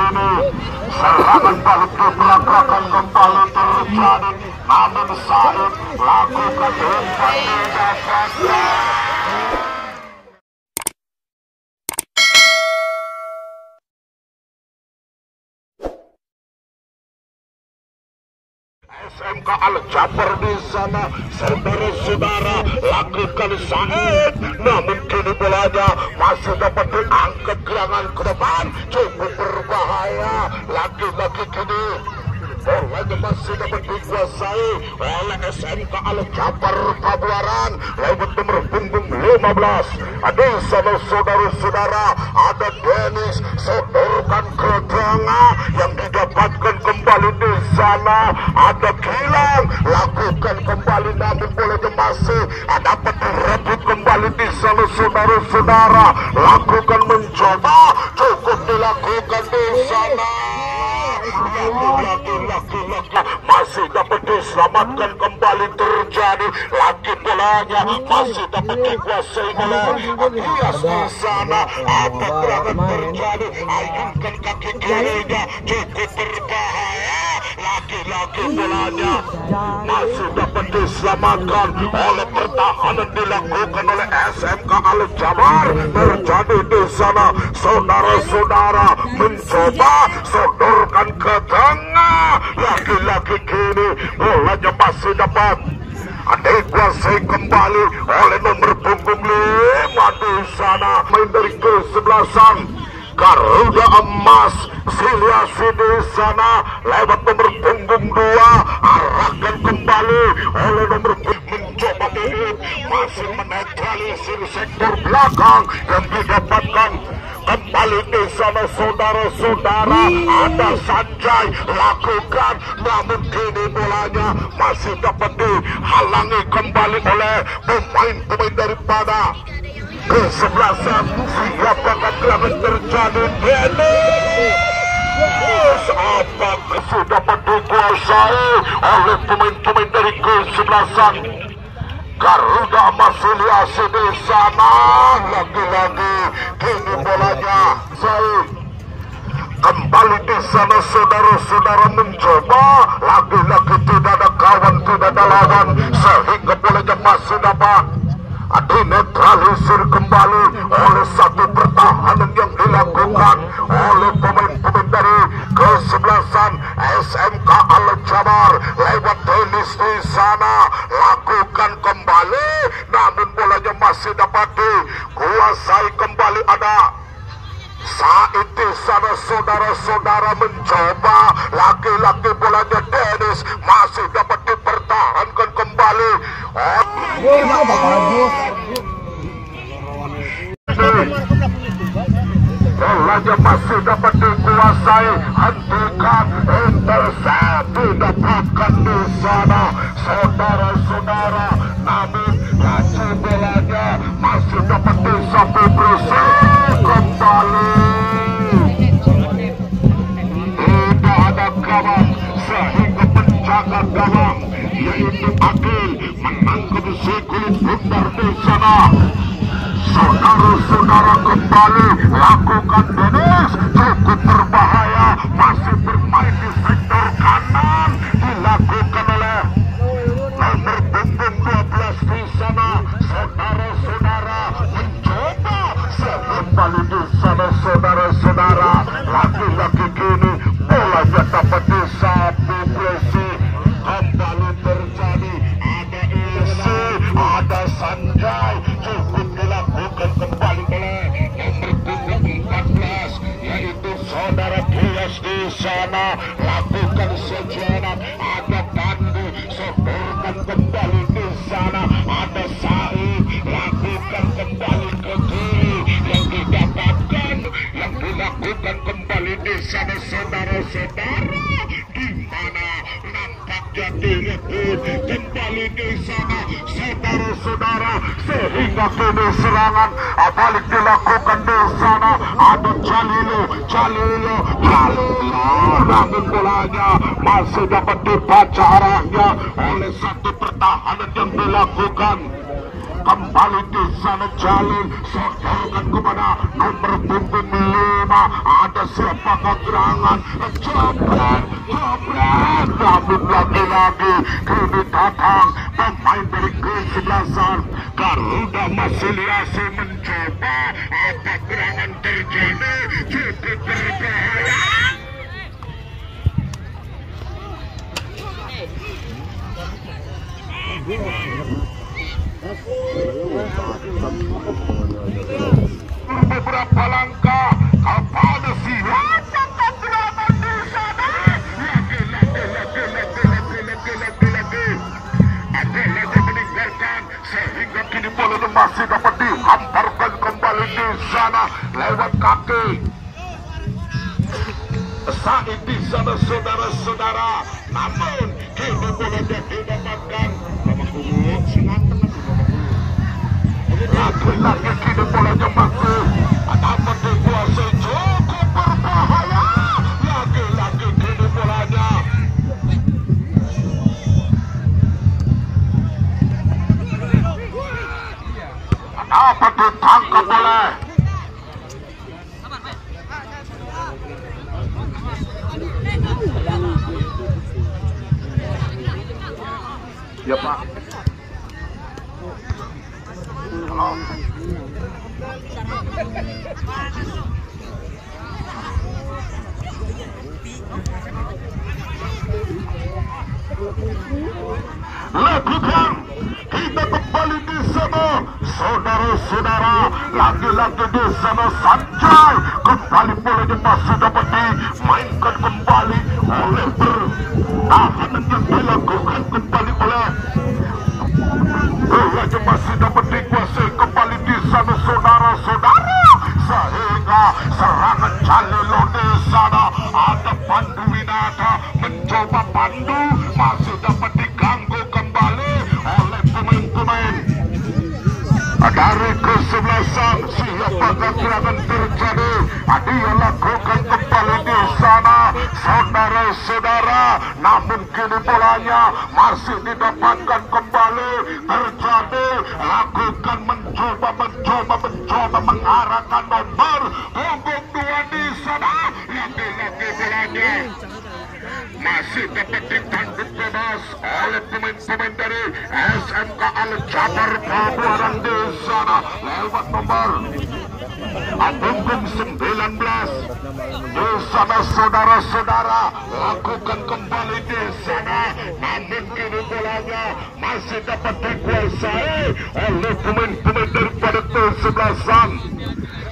kini serangan balik di belakang kembali terjadi, namun Said lakukan umpan tidak. SMK Al-Jabar di sana, saudara-saudara, lakukan Said, namun kini bolanya masih dapat diangkat gerangan ke depan, cukup berbahaya. Lagi-lagi kini bolanya masih dapat dikuasai oleh SMK Al-Jabar Pabuaran lewat nomor punggung 15. Di sana saudara-saudara, ada Dennis, sodorkan ke tengah yang didapatkan kembali di sana. Ada Gilang, lakukan kembali namun bolanya masih dapat direbut kembali di sana saudara-saudara. Lakukan mencoba, cukup dilakukan di sana. Laki-laki masih dapat diselamatkan kembali terjadi. Lagi bolanya masih dapat dikuasai oleh Akias di sana. Apa gerangan terjadi? Ayunkan kaki kirinya, cukup berbahaya. Laki-laki bolanya masih dapat diselamatkan oleh pertahanan dilakukan oleh SMK Al-Jabar. Terjadi di sana saudara-saudara, mencoba sodorkan ke tengah. Laki-laki kini bolanya masih dapat dikuasai kembali oleh nomor punggung 5 di sana. Main dari kesebelasan Garuda Emas Siliasi di sana lewat nomor punggung 2, arahkan kembali oleh nomor mencoba ini masih menetralisir sektor belakang yang didapatkan kembali di sana saudara-saudara. Ada Sanjay, lakukan namun kini bolanya masih dapat dihalangi kembali oleh pemain-pemain daripada kesebelasan. Siapakah gerangan terjadi? Dennis, apakah sudah dapat dikuasai oleh pemain-pemain dari kesebelasan Garuda Masiliasi di sana. Lagi-lagi kini bolanya Said kembali di sana saudara-saudara, mencoba. Lagi-lagi tidak ada kawan, tidak ada lawan, sehingga bolanya masih dapat dinetralisir kembali oleh satu pertahanan yang dilakukan oleh pemain-pemain dari kesebelasan SMK Al-Jabar lewat Dennis di sana. Lakukan kembali namun bolanya masih dapat dikuasai kembali. Ada Said di sana saudara-saudara, mencoba. Laki-laki bolanya Dennis masih dapat dipertahankan kembali. Bolanya masih dapat dikuasai, hentikan, intercept didapatkan di sana saudara-saudara, namun laju bolanya masih dapat disapu bersih kembali. Tidak ada kawan sehingga penjaga gawang yaitu Akil menangkap si kulit bundar di sana. Saudara-saudara, kembali lakukan Dennis, cukup berbahaya, masih bermain di sektor kanan, dilakukan oleh nomor punggung 12 di sana. Saudara-saudara, mencoba kembali di sana saudara-saudara. Lagi-lagi kini bolanya dapat disapu bersih. Kembali terjadi, ada Ilsi, ada Sanjay, cukup dilakukan kembali oleh nomor punggung 14 yaitu saudara Kias di sana. Lakukan sejenak, ada Pandu, sodorkan kembali di sana. Ada Said, lakukan kembali ke kiri yang didapatkan, yang dilakukan kembali di sana saudara-saudara. Di mana nampaknya direbut kembali di sana saudara-saudara, sehingga kini serangan balik dilakukan di sana. Ada Jalilo, namun bolanya masih dapat dibaca arahnya oleh satu pertahanan yang dilakukan. Kembali di sana Jalil, sodorkan kepada nomor punggung 5. Ada ada siapa gerangan jebret, namun lagi-lagi kini datang pemain dari kesebelasan Garuda Masiliasi mencoba apa gerangan terjadi cukup berbahaya. Beberapa langkah kepada siapa gerangan di sana lagi meninggalkan sehingga kini bola masih dapat dihamparkan kembali di sana lewat kaki Said di sana saudara-saudara, namun kini bola didapatkan lagi-lagi kini bolanya masih dapat dikuasai cukup berbahaya. Lagi-lagi kini bolanya dapat ditangkap oleh ya Pak. Halo. Lakukan kita kembali di sana saudara-saudara, lagi-lagi di sana Sanjay kembali bolanya masih dapat dimainkan kembali oleh pertahanan yang dilakukan kembali oleh bolanya masih dapat dikuasai kembali di sana saudara-saudara, sehingga serangan Jalilo di sana ada Pandu Winata mencoba Pandu masih dapat diganggu kembali oleh pemain-pemain dari kesebelasan. Siapa gerangan terjadi dia lakukan kembali di sana saudara-saudara, namun kini bolanya masih didapatkan kembali terjadi lakukan mencoba mengarahkan nomor punggung 2 di sana. Lagi-lagi bolanya masih dapat ditangkap bebas oleh pemain-pemain dari SMK Al-Jabar Pabuaran di sana lewat nomor punggung 19 di sana saudara-saudara, lakukan kembali di sana, namun kini bolanya masih dapat dikuasai oleh pemain-pemain daripada kesebelasan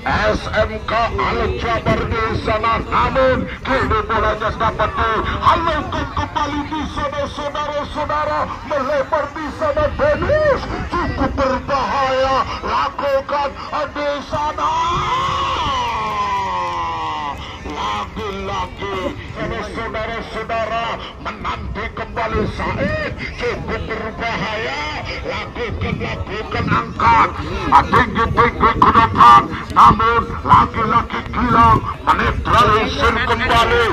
SMK Al-Jabar di sana, namun kini bolanya dapat dihalalkan kembali di sana saudara-saudara, melebar di sana Dennis cukup berbahaya, lakukan di sana. Lagi-lagi ini saudara-saudara menanti kembali Said cukup berbahaya, lakukan angkat tinggi-tinggi ke depan, namun lagi-lagi Gilang menetralisir kembali.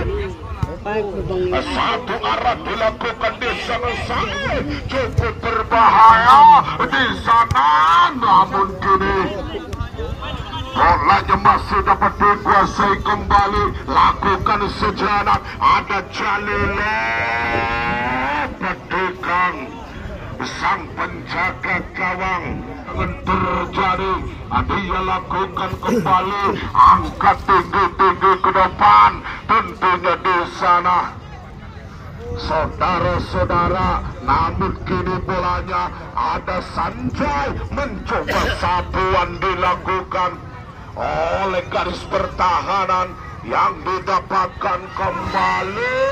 Satu arah dilakukan di sana Said cukup berbahaya di sana, namun kini bolanya masih dapat dikuasai kembali, lakukan sejenak ada Jalilo Pedekang sang penjaga gawang terjadi, dia lakukan kembali angkat tinggi-tinggi ke depan, tentunya di sana saudara-saudara, namun kini bolanya ada Sanjay mencoba satuan dilakukan oleh garis pertahanan yang didapatkan kembali,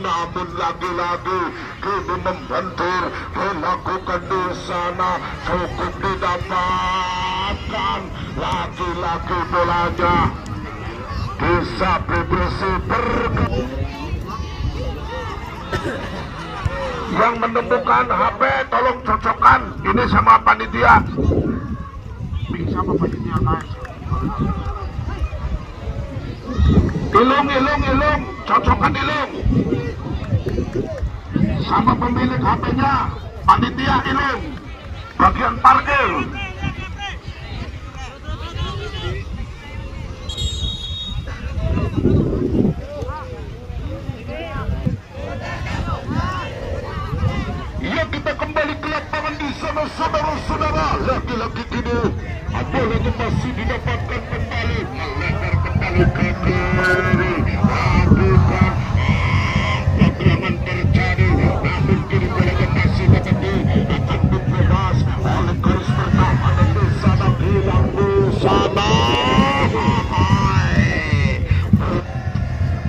namun lagi-lagi kini membentur dilakukan di sana cukup didapatkan, lagi-lagi bolanya bisa bersih yang menemukan HP tolong cocokkan ini sama panitia, bisa sama panitia guys. Ilung, cocokkan Ilung sama pemilik HP-nya, panitia Ilung bagian parkir. Bolanya masih didapatkan kembali, melebar kembali ke kiri, lakukan pergerakan terjadi, namun kini bolanya masih dapat akan dibebas oleh garis pertahanan di sana, hilang di sana.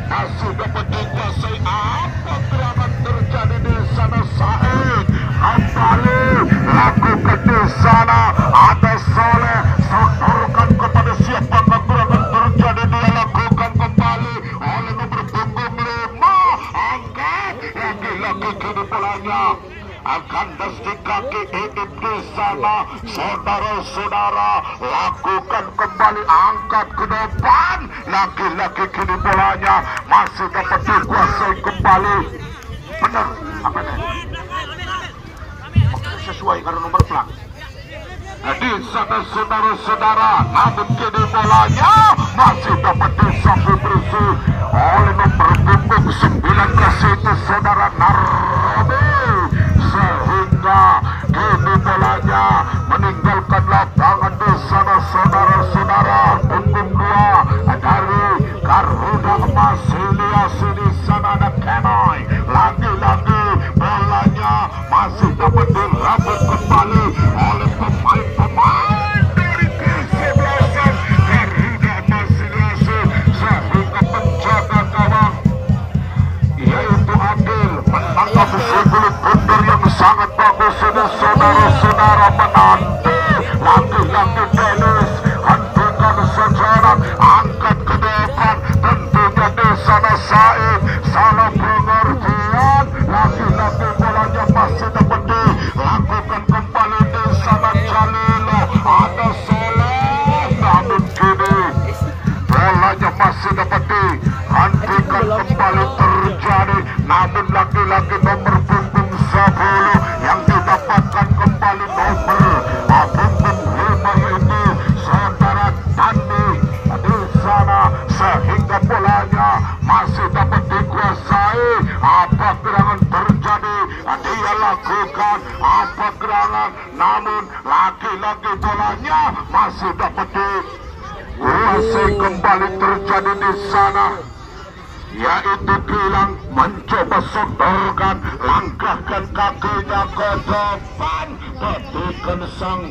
Masih dapat dikuasai, apa gerakan terjadi di sana? Said kembali lakukan di sana, ada Soleh sodorkan kepada siapakah gerakan terjadi, dia lakukan kembali oleh nomor punggung 5, angkat lagi-lagi kini bolanya akan di kaki Edip di sana, saudara-saudara, lakukan kembali, angkat ke depan, lagi-lagi kini bolanya masih dapat dikuasai kembali. Benar apa nih? Sesuai karena nomor plat. Di sana saudara-saudara, namun kini bolanya masih dapat disapu bersih oleh nomor punggung 19 itu saudara Narobi, sehingga kini bolanya meninggalkan lapangan di sana saudara-saudara. Punggung 2 dari Garuda Emas Hiliasi di sana ada Kenai, lagi-lagi bolanya masih dapat dirabut kembali oleh pemain-pemain dari kesebelasan Garuda Emas Hiliasi, sehingga penjaga gawang yaitu Adil menangkap sebelum bundur yang sangat bagus ini saudara-saudara, menanti lagi-lagi Dennis hentikan sejarah, angkat ke depan, tentunya di sana Said salah pengertian, lagi-lagi bolanya masih dapat dilakukan kembali di sana Jalilo, ada Soleh, namun kini bolanya masih dapat dihentikan kembali terjadi, namun lagi-lagi nomor punggung 10 yang didapatkan kembali nomor punggung 5 yaitu saudara Tandi di sana, sehingga bolanya masih dapat dikuasai. Apa gerangan terjadi, dia lakukan apa gerangan, namun lagi-lagi bolanya masih dapat dikuasai kembali terjadi di sana, yaitu Gilang mencoba sodorkan, langkahkan kakinya ke depan, petikan sang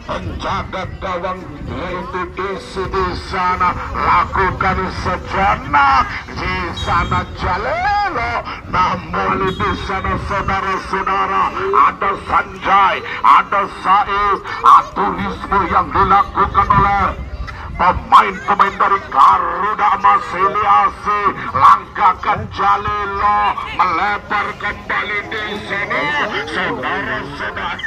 penjaga gawang yaitu isi di sana, lakukan sejenak di sana Jalelo, namun di sana saudara-saudara ada Sanjay, ada Said, aturisme yang dilakukan oleh pemain-pemain dari Garuda Emas Hiliasi, langkahkan Jalilo, melebar kembali di sini saudara-saudara.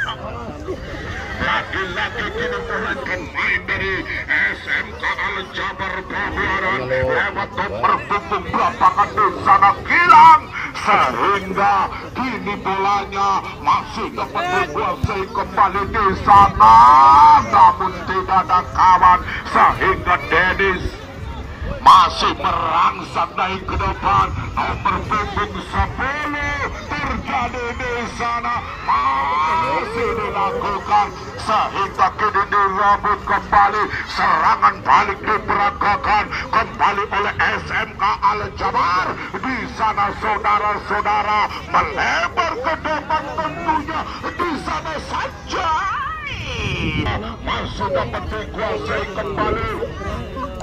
Lagi-lagi kini mulai pemain dari SMK Al Jabar Babaran lewat nomor punggung berapa di sana Gilang, sehingga kini bolanya masih dapat dikuasai kembali di sana, namun tidak ada kawan, sehingga Dennis masih merangsang naik ke depan, nomor punggung 10 terjadi di sana, masih dilakukan, sehingga kini dirabut kembali, serangan balik diperagakan kembali oleh SMK Al Jabar di sana saudara-saudara, melebar ke depan, tentunya di sana saja masih dapat dikuasai kembali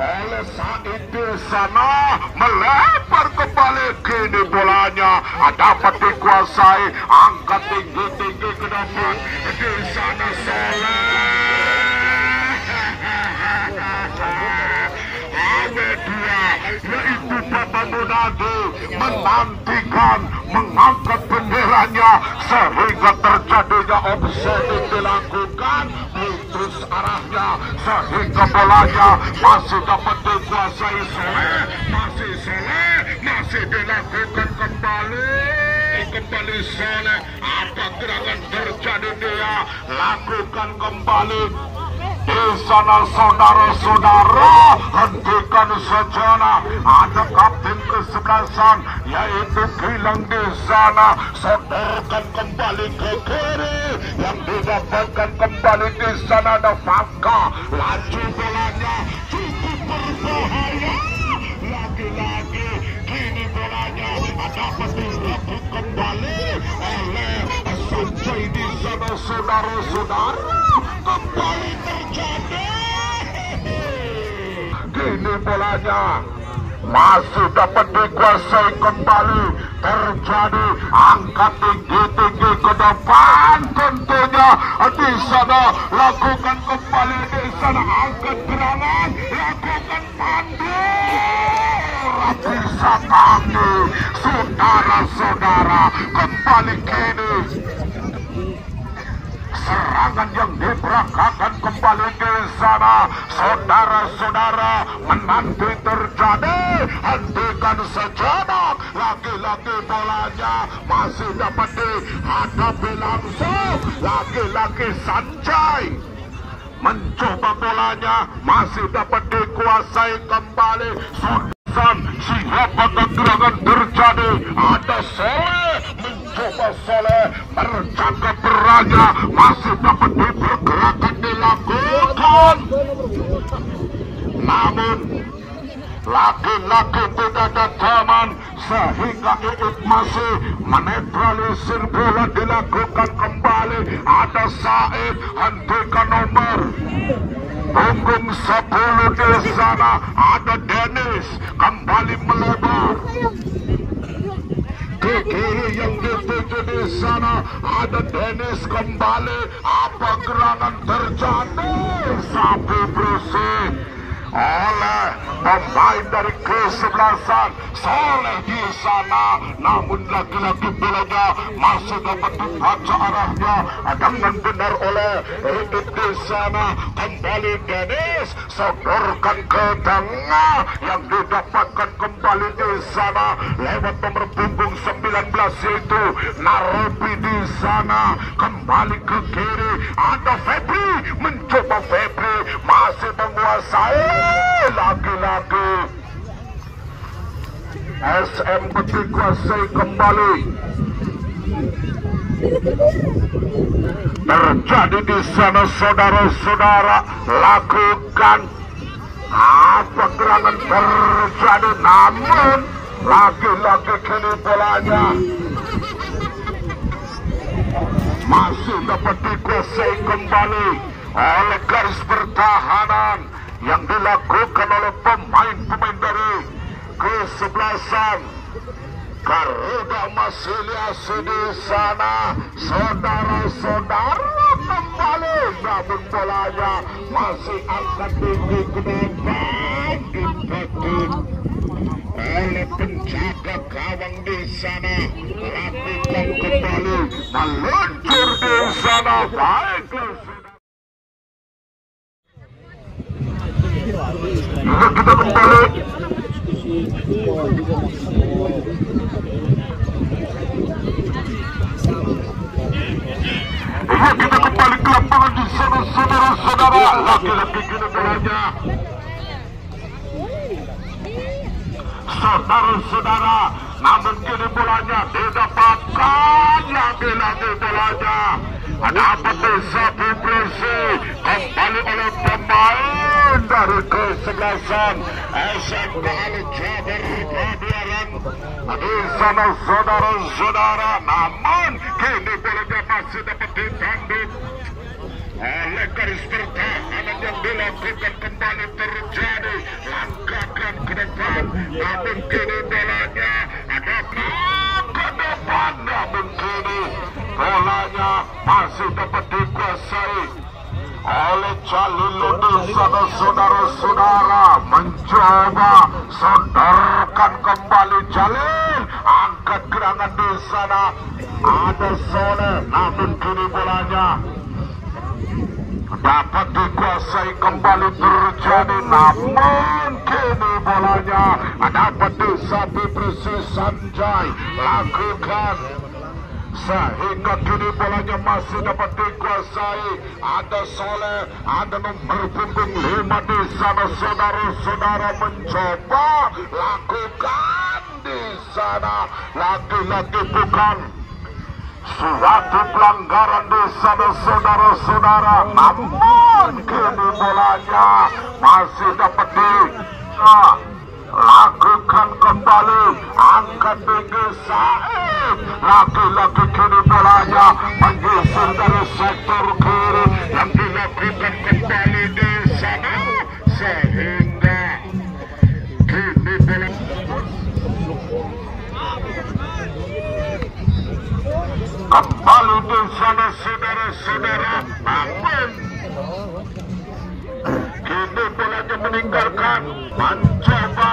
oleh Said di sana, melebar kembali, kini bolanya dapat dikuasai, angkat tinggi-tinggi ke depan di sana Soleh, media yaitu Bapak Munadi menantikan mengangkat benderanya, sehingga terjadinya offset dilakukan putus arahnya, sehingga bolanya masih dapat dikuasai Soleh, masih dilakukan kembali Soleh, apa gerangan terjadi, dia lakukan kembali di sana saudara-saudara, hentikan sejenak. Ada kapten kesebelasan yaitu Gilang di sana, sodorkan kembali ke kiri, yang didapatkan kembali di sana ada Fakka, laju bolanya cukup berbahaya, lagi-lagi kini bolanya dapat direbut kembali oleh Sanjay di sana saudara-saudara, kembali terjadi. Kini bolanya masih dapat dikuasai kembali, terjadi angkat tinggi-tinggi ke depan, tentunya di sana lakukan kembali, di sana angkat gerangan, lakukan pandu, bisa tangi saudara-saudara, kembali kini serangan yang diberangkatkan kembali di sana saudara-saudara, menanti terjadi, hentikan sejenak, lagi-lagi bolanya masih dapat dihadapi langsung, lagi-lagi Sanjay mencoba bolanya masih dapat dikuasai kembali. Siapa gerangan terjadi, ada Soleh mencoba, Soleh berjaga perannya masih dapat dipergerakan dilakukan, namun laki-laki tidak ada teman sehingga Iit masih menetralisir bola, dilakukan kembali. Ada Said, hentikan nomor punggung 10 di sana, ada Dennis kembali melebar ke kiri, yang dituju di sana ada Dennis kembali. Apa gerangan terjadi? Sapu bersih oleh pemain dari kesebelasan Soleh di sana, namun lagi-lagi bolanya masih dapat dibaca arahnya dengan benar oleh Iit di sana. Kembali Dennis, sodorkan ke tengah, yang didapatkan kembali di sana lewat nomor punggung 19 yaitu Narobi di sana, kembali ke kiri ada Febri, mencoba Febri masih menguasai, lagi-lagi SM dikuasai kembali. Terjadi di sana saudara-saudara, lakukan apa gerangan terjadi, namun lagi-lagi kini bolanya masih dapat dikuasai kembali oleh garis pertahanan yang dilakukan oleh pemain-pemain dari kesebelasan Garuda Masiliasi di sana, saudara-saudara, kembali, namun bolanya masih angkat tinggi ke depan, ditekan oleh penjaga gawang di sana, lakukan kembali, meluncur di sana. Baiklah, kita kembali. Kita kembali ke lapangan di sana saudara-saudara, laki-laki kini bolanya saudara-saudara, namun kini bolanya didapatkan, lagi-lagi bolanya ada apa desa Pipresi, kembali oleh pemain dari kesebelasan SMK Al-Jabar Pabuaran di sana saudara-saudara, namun kini bolanya masih dapat ditanduk oleh garis pertahanan yang dilakukan, kembali terjadi, langkahkan ke depan, namun kini bolanya ada ke depan, namun kini bolanya masih dapat dikuasai oleh Jalil di sana saudara-saudara, mencoba sodorkan kembali Jalil, angkat gerangan di sana ada Soleh, namun kini bolanya dapat dikuasai kembali, terjadi, namun kini bolanya dapat disapu bersih Sanjay, lakukan sehingga kini bolanya masih dapat dikuasai. Ada Soleh, ada nomor punggung 5 di sana. Saudara-saudara mencoba lakukan di sana, lagi-lagi bukan suatu pelanggaran di sana saudara-saudara, namun kini bolanya masih dapat lakukan kembali. Angkat tinggi Said, laki-laki kini bolanya menyisir dari sektor kiri yang dilakukan kembali di sana, sehingga kini bola kembali di sana saudara-saudara, namun kini bolanya meninggalkan, mencoba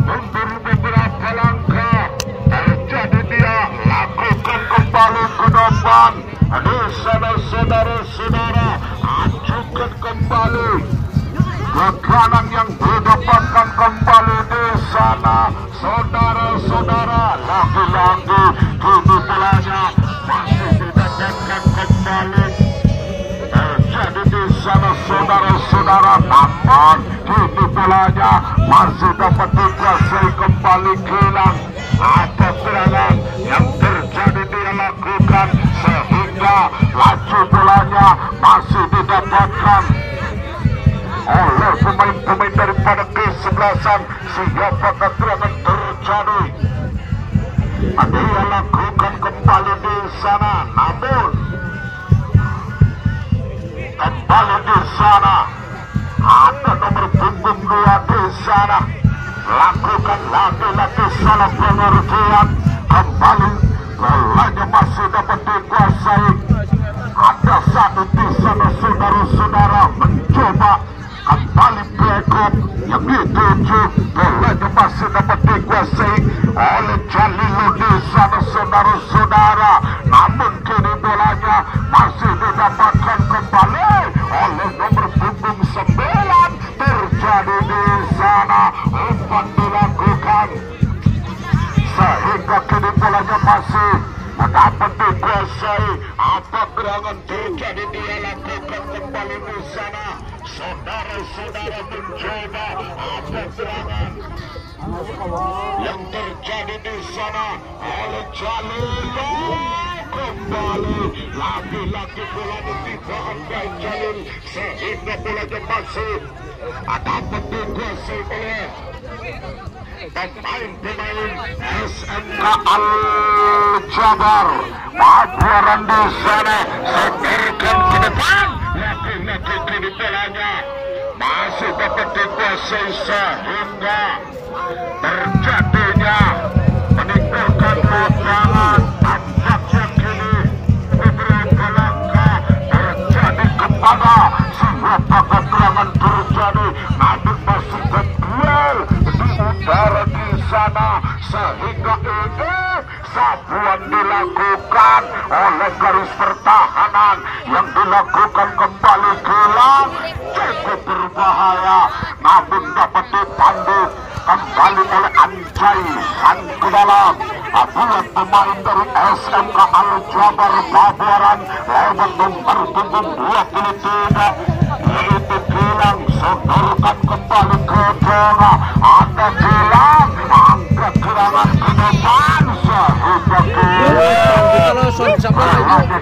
mundur beberapa langkah. Terjadi dia lakukan kembali ke depan di sana saudara-saudara, ajukan kembali ke kanan yang didapatkan kembali di sana saudara-saudara, lagi-lagi kini bolanya masih didapatkan kembali. Terjadi di sana saudara-saudara, namun kini bolanya masih dapat dikuasai kembali. Kilang apa serangan yang terjadi dia lakukan, sehingga laju bolanya masih didapatkan oleh pemain-pemain daripada kesebelasan. Siapakah serangan terjadi? Dia lakukan kembali di sana, namun kembali di sana ada nomor punggung 2 di sana. Lakukan lagi-lagi salah pengertian, kembali bolanya masih dapat dikuasai. Ada satu di sana saudara-saudara, mencoba kembali backup yang dituju, bolanya masih dapat dikuasai oleh Jalilo di sana saudara-saudara, namun kini bolanya masih didapatkan kembali oleh nomor punggung 9. Terjadi di sana, umpan dilakukan, sehingga kini bolanya masih dapat dikuasai. Apa gerangan terjadi dia lakukan kembali di sana, saudara-saudara mencoba apa serangan yang terjadi di sana oleh Jalilo. Kembali lagi-lagi bola ditahan baik Jalil, sehingga bolanya masih dapat dikuasai oleh pemain-pemain SMK Al-Jabar. Pabuaran di sana, setirkan ke depan, lagi-lagi kini bolanya masih dapat dikuasai, sehingga terjadinya meninggalkan lapangan. Tampaknya kini beberapa langkah terjadi kepada siapakah serangan terjadi, namun masih berduel di udara di sana, sehingga ini sabuan dilakukan oleh garis pertahanan yang dilakukan kembali. Kilang cukup berbahaya, namun dapat dipandu kembali oleh Anjay San ke dalam. Buat pemain dari SMK Al-Jabar Pabuaran lewat nomor punggung 23, yaitu Kilang, sodorkan kembali ke tengah. Ada Kilang, angkat gerangan ke depan, sehingga Kilang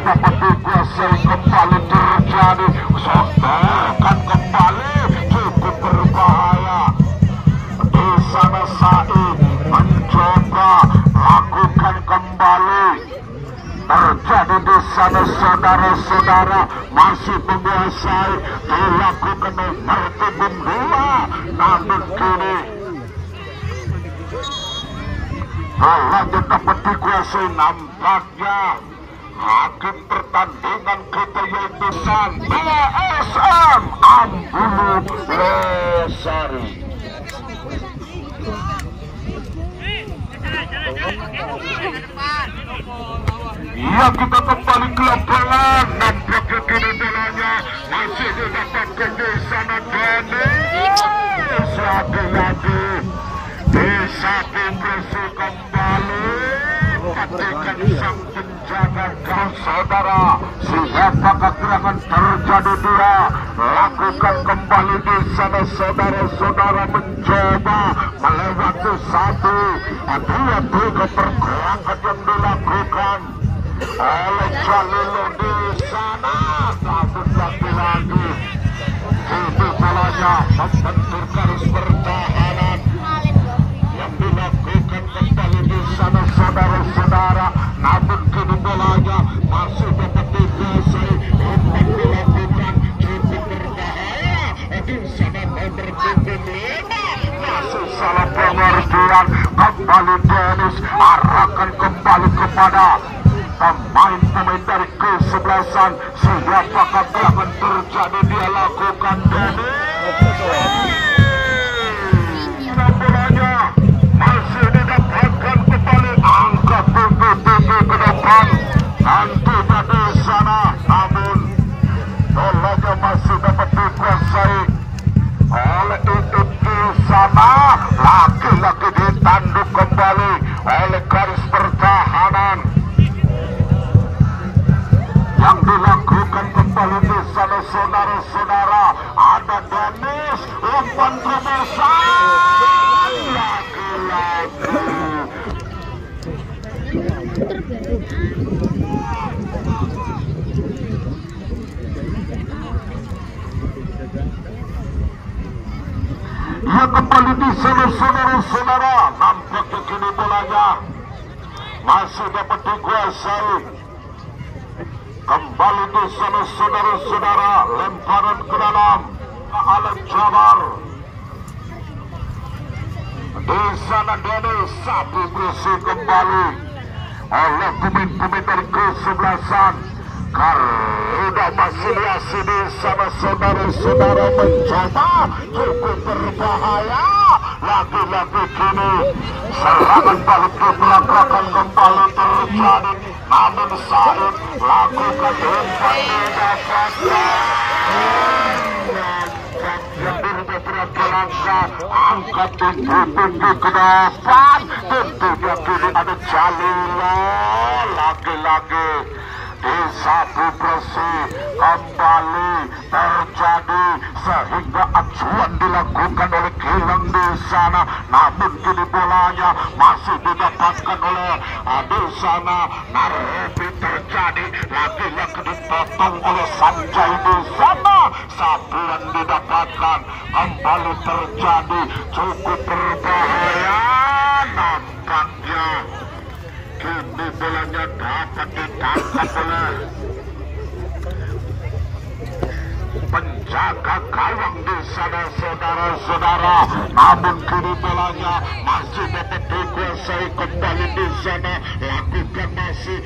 dapat dikuasai kembali. Terjadi sodorkan kembali, cukup berbahaya di sana. Said mencoba lakukan kembali. Terjadi di sana saudara-saudara, masih menguasai, dilakukan nomor punggung 2, namun kini bolanya dapat dikuasai. Nampaknya hakim pertandingan kita yaitu San BSM Ambulu Lestari. Ya, kita kembali ke lapangan. Nampaknya kini bolanya masih didapatkan di sana. Denis lagi-lagi bisa dibersih kembali. Perhatikan sang penjaga gawang saudara. Siapakah gerangan terjadi dia? Lakukan kembali di sana saudara-saudara, mencoba melewati satu dua tiga pergerakan yang dilakukan oleh Jalilo di sana. Namun lagi-lagi itu bolanya membentur garis pertahanan yang dilakukan kembali di sana saudara-saudara. Namun kini bolanya masih dapat dikuasai. Umpan dilakukan cukup berbahaya di sana nomor 5 masih salah pengertian. Kembali Dennis arahkan kembali kepada pemain-pemain dari kesebelasan. Siapakah gerangan terjadi dia lakukan Dennis. Bolanya masih didapatkan kembali, angkat tinggi-tinggi ke depan dan tidak di sana. Namun bolanya masih dapat dikuasai oleh itu di sana. Laki-laki ditanduk kembali oleh garis pertahanan yang dilakukan kembali di sana saudara-saudara. Ada Dennis, umpan terobosan lagi-lagi. Ya kembali di sana saudara-saudara. Nampaknya kini bolanya masih dapat dikuasai. Kembali di sana saudara-saudara, lemparan ke dalam Alan Jabar. Di sana Dennis sapi berisi kembali oleh pemain-pemain dari kesebelasan. Garuda masih di sana saudara-saudara, mencoba cukup berbahaya. Lagi-lagi kini serangan balik ke belakang kembali terjadi. Namun Said lakukan umpan didapatkan. Yang beberapa langkah angkat tinggi-tinggi ke depan. Tentunya kini ada Jalilo. Lagi-lagi di satu bersih kembali terjadi sehingga acuan dilakukan oleh Gilang di sana. Namun kini bolanya masih didapatkan oleh di sana. Narobi terjadi lagi-lagi dipotong oleh Sanjay di sana. Satuan didapatkan kembali terjadi cukup berbahaya. Nampaknya kini bolanya dapat ditangkap oleh penjaga gawang di sana saudara-saudara. Namun kini bolanya masih dapat dikuasai kembali di sana. Lakukan masih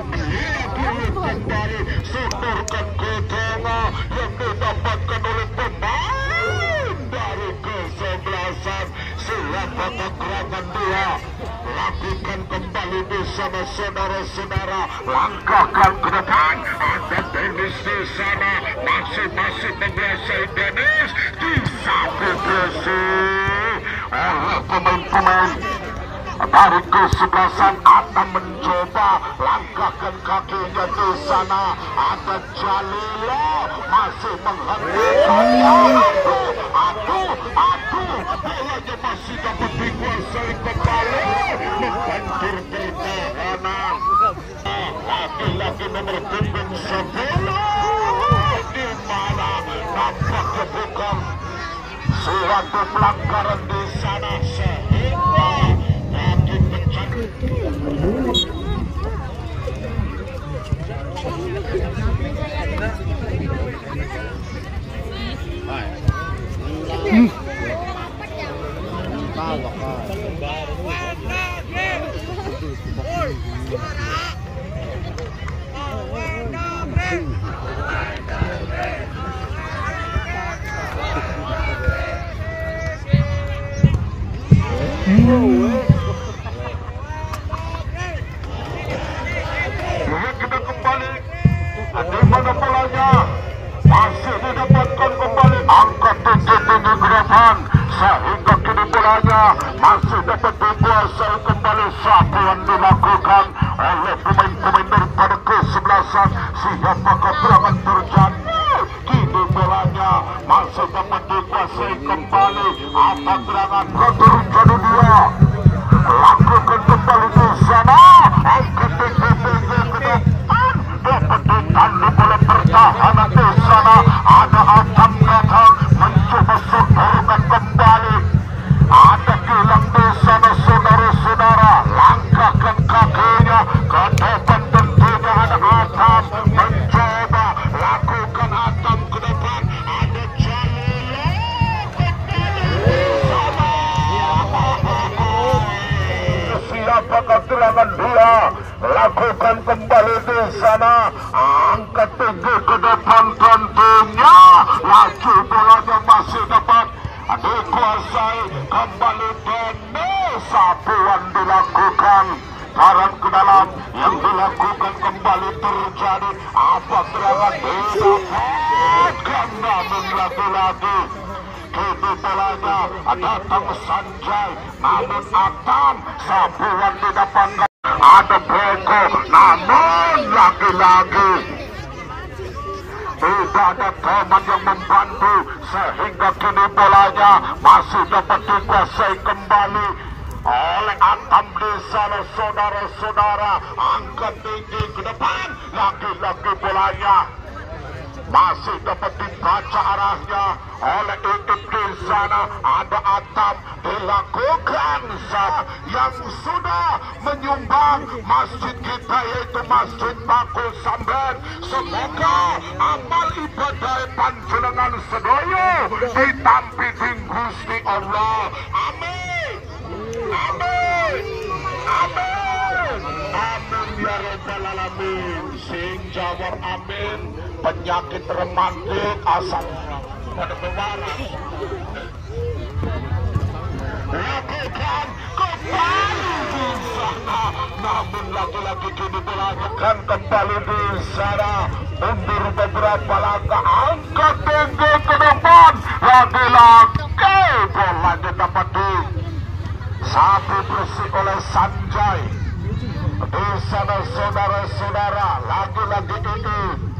melihat kembali, setorkan ke tengah yang didapatkan oleh pemain dari kesebelasan. Siapakah gerangan dia? Lakukan kembali di sana saudara-saudara. Langkahkan ke depan. Ada Dennis di sana. Masih menguasai Dennis. Di satu bersih oleh pemain-pemain dari kesebelasan. Akan mencoba langkahkan kakinya di sana. Ada Jalilo masih menghentikan. Aduh, bolanya masih dapat dikuasai kembali. Membentur pertahanan. Lagi-lagi nomor punggung 10. Di mana nampaknya bukan suatu pelanggaran di sana sehingga lagi mencari. Kita kembali di mana bolanya masih didapatkan kembali, angkat tinggi-tinggi ke depan sehingga kini bolanya masih dapat dikuasai kembali. Satu yang dilakukan Siapakah serangan terjadi? Kini bolanya masih dapat dikuasai kembali. Apa serangan terjadi dia? Lakukan kembali di sana. Angkat tinggi ke depan. Dapat ditanduk oleh pertahanan di sana. Ada Atam datang mencoba sodorkan kembali. Ada Gilang di sana, saudara-saudara. Langkahkan kakinya ke depan, tentunya ada Atam mencoba lakukan Atam ke depan. Ada Jalil siapakah serangan dia? Lakukan kembali di sana. Angkat tinggi ke depan, tentunya laju bolanya masih dapat dikuasai kembali. Dennis Sapuan dilakukan, taran ke dalam yang dilakukan kembali terjadi. Apa serangan didapatkan, namun lagi-lagi kini bolanya datang Sanjay, namun Atam Sapuan didapatkan. Ada Beko, namun lagi-lagi tidak ada teman yang membantu, sehingga kini bolanya masih dapat dikuasai kembali oleh Atam di sana, saudara-saudara. Angkat tinggi ke depan, lagi-lagi bolanya masih dapat dibaca arahnya oleh Itip di sana. Ada Atam dilakukan yang sudah menyumbang masjid kita, yaitu Masjid Bakul Samben. Semoga amal ibadah panjenengan sedoyo ditampi dening Gusti Allah. Amin, amin, amin, amin ya rabbal alamin. Sing jawab amin. Penyakit rematik asal pada pewaras. Lakukan kembali di sana, namun lagi-lagi kini dilakukan kembali di sana. Mundur beberapa langkah, angkat tinggi ke depan, lagi-lagi bolanya dapat disapu bersih oleh Sanjay. Di sana saudara-saudara, lagi-lagi ini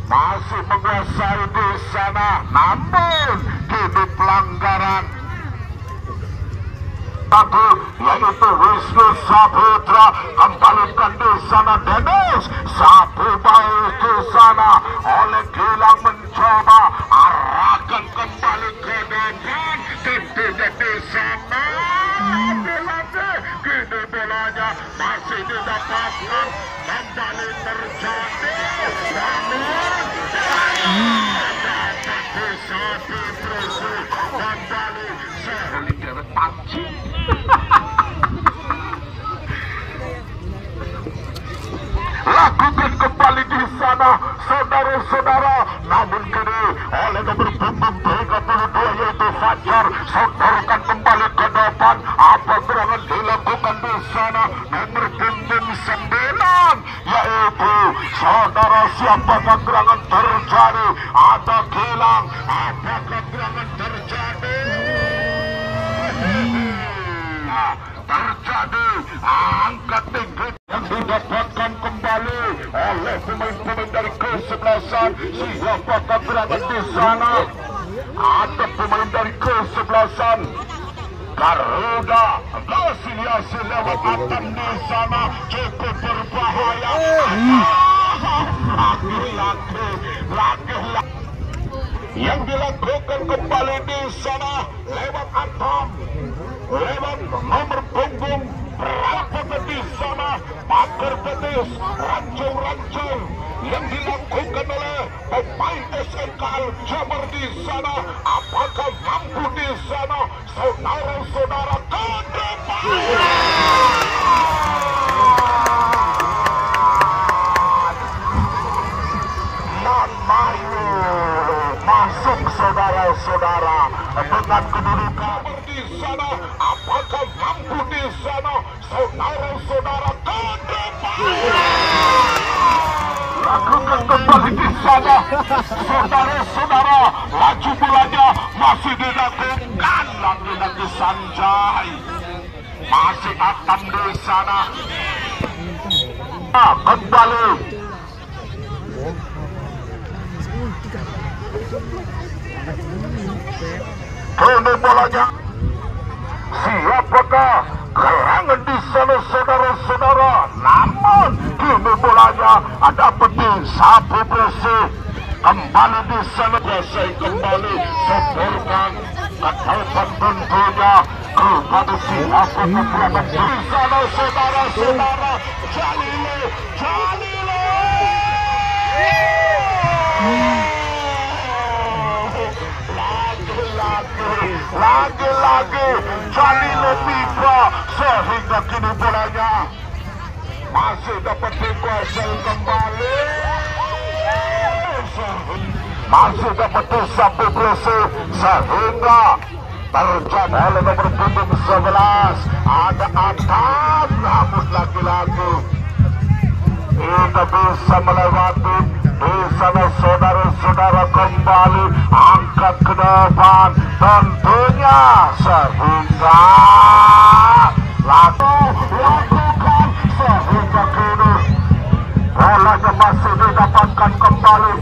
masih menguasai di sana, namun kini pelanggaran tadi, yaitu Wisnu Saputra. Kembalikan di sana Dennis Sapu baik di sana oleh Gilang mencoba arahkan kembali ke depan, tentunya di sana dilatih. Kini bolanya masih didapatkan, kembali terjadi, namun dapat Sapu bersih kembali sehingga pancing. Lakukan kembali di sana, saudara-saudara. Namun kini oleh nomor punggung 32 yaitu Fajar, sodorkan kembali ke depan. Apa serangan dilakukan di sana? Nomor punggung 9 yaitu saudara, siapakah serangan terjadi? Ada Gilang. Apakah serangan terjadi? Terjadi angkat tinggi yang didapatkan kembali oleh pemain-pemain dari kesebelasan. Siapakah serangan di sana? Ada pemain dari kesebelasan Garuda. Afiliasi lewat Atam di sana cukup berbahaya. Laki-laki yang dilakukan kembali di sana lewat Atam, lewat nomor punggung berapa di sana, Pakar Betis, rancung-rancung yang dilakukan oleh pemain SNK Al-Jabar di sana. Apakah mampu di sana, saudara-saudara, ke depan? Masuk saudara-saudara dengan kedudukan di sana. Apakah mampu di sana, saudara-saudara, ke depan? Lakukan kembali di sana, saudara-saudara. Laju bolanya masih dilakukan lagi-lagi Sanjay. Masih Atam di sana. Kembali Kini bolanya. Siapakah gerangan di sana saudara-saudara? Namun kini bolanya ada peti sapu bersih. Kembali di sana bersih kembali seborkan ataupun tentunya kepada siapa keberatan di sana saudara-saudara. Jalilo lagi Jalilo tiba sehingga kini bolanya masih dapat dikuasai kembali, masih dapat disapu bersih sehingga terjadi oleh nomor punggung 11 ada Adam, namun lagi-lagi tidak bisa melewati. Di sana saudara-saudara kembali angkat ke depan tentunya sehingga lakukan sehingga kini bolanya masih didapatkan kembali